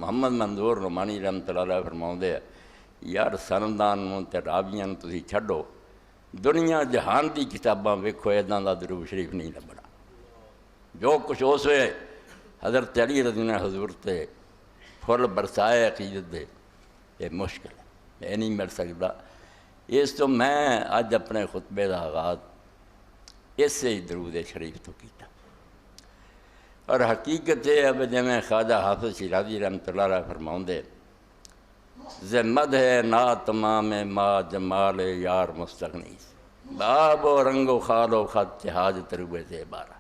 محمد منظور نعمانی رحمۃ اللہ علیہ فرماؤندے ہیں یار سندان نوں تے راویاں نوں تسی چھڈو دنیا جہان دی کتاباں ویکھو اداں دا درود شریف نہیں لبھنا جو کچھ اس وے حضرت علی رضی اللہ عنہ حضور تے پھل برسائے عقیدت دے یہ مشکل ہے یہ نہیں مل سکتا اس تو میں اج اپنے خطبے دا آغاز اسے ہی درود شریف تو کیتا اور حقیقت ہے اب جویں خواجہ حافظ شیرازی رحمۃ اللہ علیہ فرماؤندے زمد ہے نا تمام ما جمال یار مستغنی باب و رنگ و خال و خط جہاز تروے سے بارہ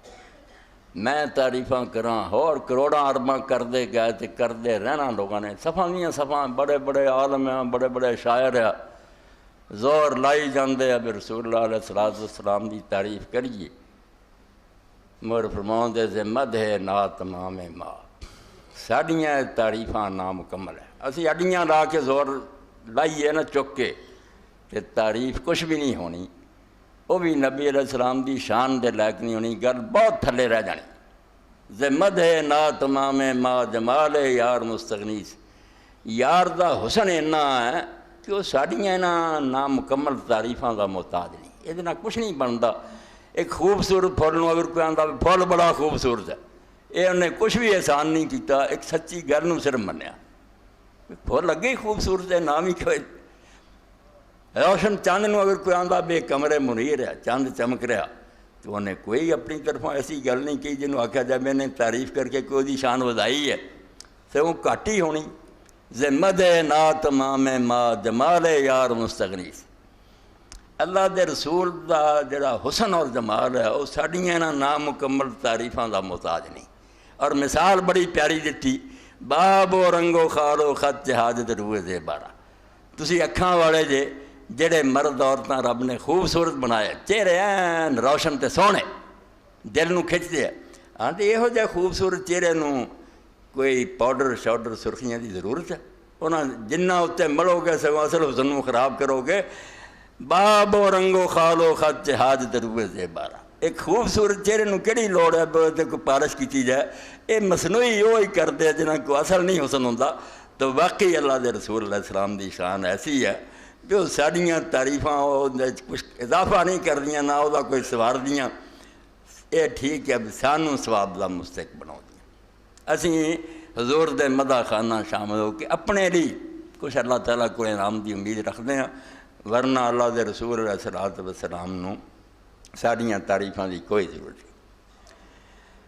میں تعریفاں کراں اور کروڑاں ارباں کردے گئے تے کردے رہنا لوگوں نے صفاں دیاں صفاں بڑے بڑے عالم ہیں بڑے بڑے شاعر ہیں زور لائی جاندے اب رسول اللہ علیہ السلام دی تعریف کریے مگر فرماؤندے زمد ہے نا تمام ما ساڑیاں تعریفاں نامکمل ہے اسی اڈیاں لا کے زور لائیے نا چک کے کہ تعریف کچھ بھی نہیں ہونی وہ بھی نبی علیہ السلام دی شان دے لائق نہیں ہونی گل بہت تھلے رہ جانی زمد ہے نا تمام ما جمال یار مستغنیس یار دا حسن اینا ہے کہ وہ ساڑیاں نامکمل تعریفاں دا محتاج نہیں یہ کچھ نہیں بنتا ایک خوبصورت پھل نوں اگر کوئی آندا پھل بڑا خوبصورت ہے یہ انہیں کچھ بھی احسان نہیں کیتا ایک سچی گل نوں صرف منیا پھل لگے ہی خوبصورت ہے نام ہی کوئی روشن چاند نوں اگر کوئی آندا بے کمرے منیر ہے چاند چمک رہا تو انہیں کوئی اپنی طرفوں ایسی گل نہیں کی جنہوں آکھا جب میں نے تعریف کر کے کوئی دی شان ودائی ہے تو وہ گھٹ ہی ہونی زمد نا تمام ما جمال یار مستغنیس اللہ دے رسول دا جڑا حسن اور جمال ہے وہ ساڑیاں نامکمل تعریفاں دا محتاج نہیں اور مثال بڑی پیاری دیتی باب و رنگ و خال و خط جہاز روئے دے بارہ تسی اکھاں والے جے جڑے مرد عورتاں رب نے خوبصورت بنائے چہرے این روشن تے سونے دل نوں کھچتے ہیں آنٹے یہ ہو جائے خوبصورت چہرے نوں کوئی پاؤڈر شاؤڈر سرخیاں دی ضرورت ہے انہاں جنہ اتنے ملو گے سگوں اصل حسن نوں خراب کرو گے باب و رنگ و خال و خط جہاز روئے دے بارہ ایک خوبصورت چہرے نوں کیڑی لوڑ ہے کوئی پالش کیتی جائے یہ مصنوعی وہ ہی کرتے ہیں جنہاں کو اصل نہیں حسن ہوندا تو واقعی اللہ دے رسول علیہ السلام دی شان ایسی ہے جو ساڑیاں تعریفاں کچھ اضافہ نہیں کر دیاں نہ وہ کوئی سوار دیاں یہ ٹھیک ہے سانوں ثواب دا مستحق بناؤ دیاں اسی حضور دے مدح خانہ شامل ہو کے اپنے لیے کچھ اللہ تعالیٰ کو انعام دی امید رکھتے ہیں ورنہ اللہ دے رسول علیہ السلام نوں ساڑیاں تعریفاں دی کوئی ضرورت نہیں